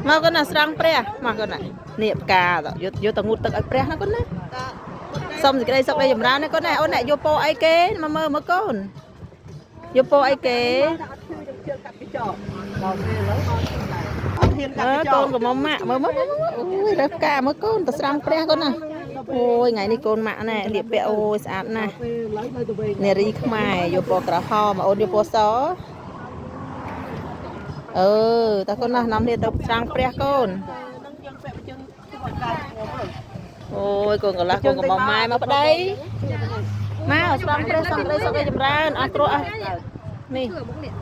មកកូនណាស្រង់ព្រះមកកូនណានេះផ្កាយកទៅងូតទឹកឲ្យព្រះណាកូនណាសុំសេចក្តីសុខនៃចម្រើនណាកូនណាអូនអ្នកយកពោអីគេមកមើលមើលកូនយកពោអីគេកូនកំមុំម៉ាក់មើលមើលអូយរើសផ្កាមើលកូនទៅស្រង់ព្រះកូនណាអូយថ្ងៃនេះកូនម៉ាក់ណែលាបពាក់អូយស្អាតណាស់នារីខ្មែរយកពណ៌ក្រហមអូនយកពណ៌សតើកូនណានាំគ្នាទៅស្រង់ព្រះកូនអូយកូនកន្លះកូនកំមុំម៉ែមកប្តីមកស្រង់ព្រះសំដីសុខឲ្យចម្រើនអស់គ្រោះអស់នេះ